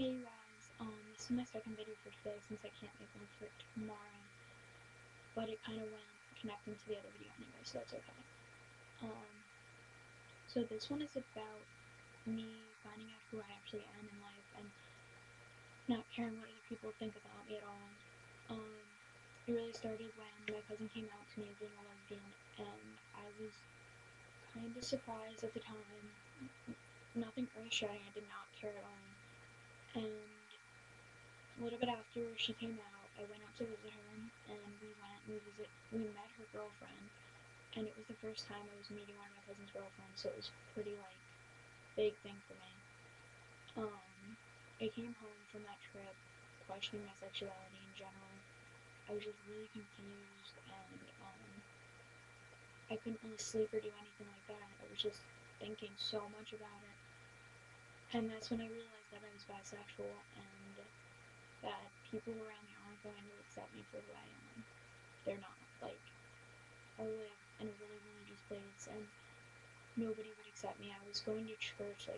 Hey you guys, this is my second video for today since I can't make one for tomorrow, but it kind of went connecting to the other video anyway, so that's okay. So this one is about me finding out who I actually am in life and not caring what other people think about me at all. It really started when my cousin came out to me as being a lesbian, and I was kind of surprised at the time. Nothing earth-shattering, I did not care at all. And a little bit after she came out, I went out to visit her, and we met her girlfriend, and it was the first time I was meeting one of my cousin's girlfriends, so it was pretty big thing for me. I came home from that trip questioning my sexuality in general. I was just really confused, and I couldn't really sleep or do anything like that. I was just thinking so much about it, and that's when I realized that I was bisexual and that people around me aren't going to accept me for who I am. They're not. I live in a really religious place, and nobody would accept me. I was going to church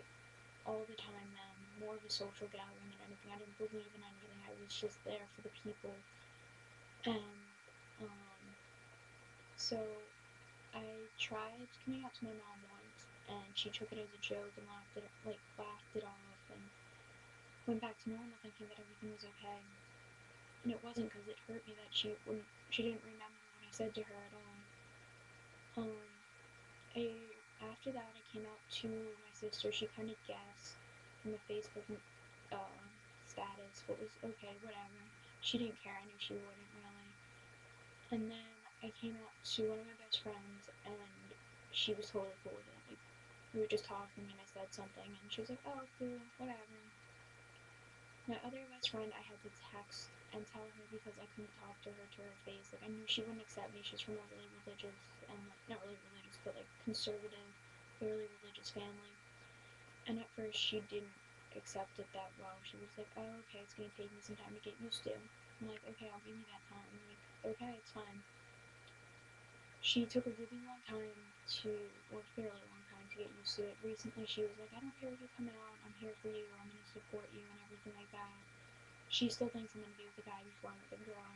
all the time then, more of a social gathering than anything. I didn't believe in anything. I was just there for the people. And so I tried coming out to my mom once, and she took it as a joke and laughed it off, and went back to normal, thinking that everything was okay. And it wasn't, because it hurt me that she didn't remember what I said to her at all. After that, I came out to my sister. She kind of guessed from the Facebook status what was okay, whatever. She didn't care. I knew she wouldn't really. And then I came out to one of my best friends, and she was totally cool with it. We were just talking, and I said something, and she was like, "Oh, cool, whatever." My other best friend, I had to text and tell her because I couldn't talk to her face. I knew she wouldn't accept me. She's from a really religious and not really religious, but conservative, fairly religious family. And at first, she didn't accept it that well. She was like, "Oh, okay, it's gonna take me some time to get used to." I'm like, "Okay, I'll give you that time." I'm like, "Okay, it's fine." She took a really long time or fairly long time to get used to it. Recently, she was like, "I don't care if you come out. I'm here for you. I'm gonna support you and everything like that." She still thinks I'm gonna be with a guy before I'm with a girl.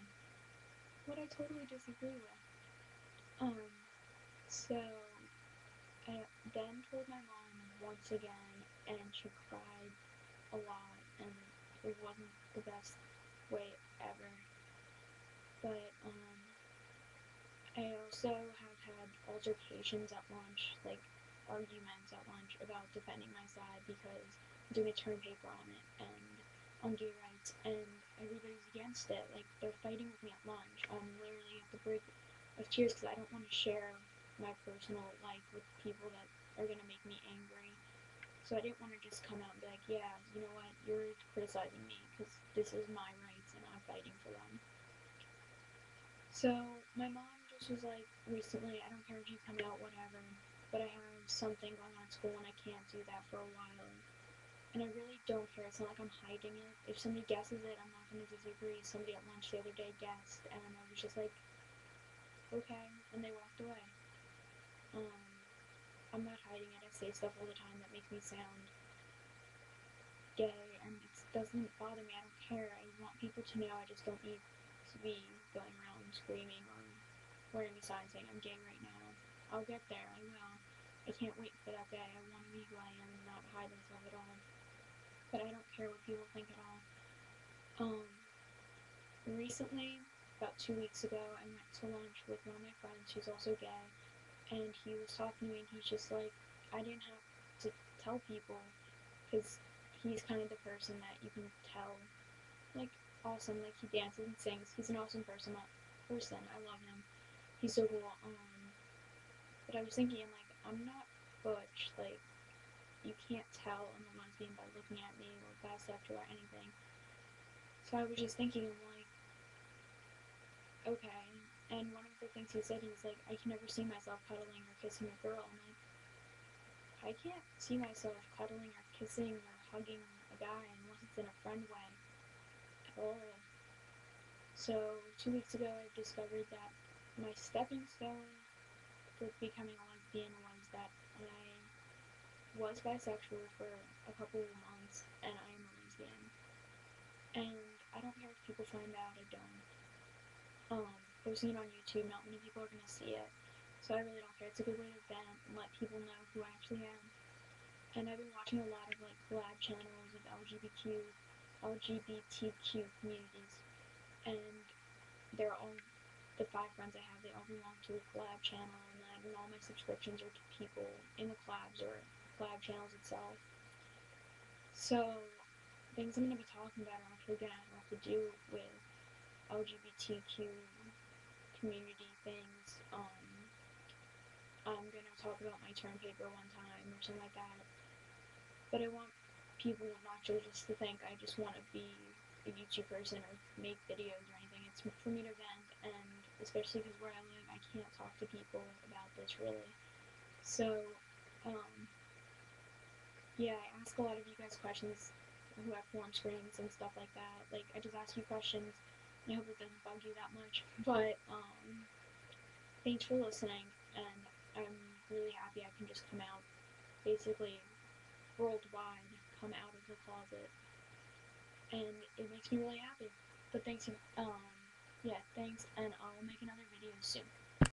What I totally disagree with. So I then told my mom once again, and she cried a lot, and it wasn't the best way ever. But I also have had altercations at lunch, arguments at lunch about defending my side because I'm doing a term paper on it and on gay rights, and everybody's against it. They're fighting with me at lunch. I'm literally at the brink of tears because I don't want to share my personal life with people that are gonna make me angry. So I didn't want to just come out and be like, "Yeah, you know what? You're criticizing me because this is my rights and I'm fighting for them." So my mom just was like, recently, "I don't care if you come out, whatever, but I have something going on at school and I can't do that for a while." And I really don't care. It's not like I'm hiding it. If somebody guesses it, I'm not going to disagree. Somebody at lunch the other day guessed, and I was just like, "Okay," and they walked away. I'm not hiding it. I say stuff all the time that makes me sound gay, and it doesn't bother me. I don't care. I want people to know. I just don't need to be going around screaming or wearing a sign saying I'm gay right now. I'll get there. I will. I can't wait for that day. I want to be who I am and not hide myself at all. But I don't care what people think at all. Recently, about 2 weeks ago, I went to lunch with one of my friends who's also gay, and he was talking to me, and he's just like, I didn't have to tell people because he's kind of the person that you can tell, awesome. He dances and sings. He's an awesome person. I love him. He's so cool. But I was thinking, I'm not butch. You can't tell I'm a lesbian by looking at me or bisexual or anything. So I was just thinking, okay. And one of the things he said, he's like, "I can never see myself cuddling or kissing a girl." I'm like, I can't see myself cuddling or kissing or hugging a guy unless it's in a friend way at all. So 2 weeks ago, I discovered that my stepping stone for becoming a lesbian was that I was bisexual for a couple of months, and I am a lesbian. and I don't care if people find out. I don't. Posting it on YouTube, not many people are gonna see it, so I really don't care. It's a good way to vent and let people know who I actually am. And I've been watching a lot of like collab channels of LGBTQ communities, and they're all the 5 friends I have. They all belong to a collab channel, and all my subscriptions are to people in the collabs or collab channels itself. So things I'm gonna be talking about are actually gonna have to do with LGBTQ community things. I'm gonna talk about my term paper one time or something like that. But I want people not just to think I just want to be a YouTube person or make videos or anything. It's for me to vent, and especially because where I live, I can't talk to people about this really. So, um, yeah, I ask a lot of you guys questions who have form screens and stuff like that. Like, I just ask you questions, and I hope it doesn't bug you that much. But, thanks for listening, and I'm really happy I can just come out, basically worldwide, come out of the closet, and it makes me really happy. But thanks, yeah, thanks, and I'll make another video soon.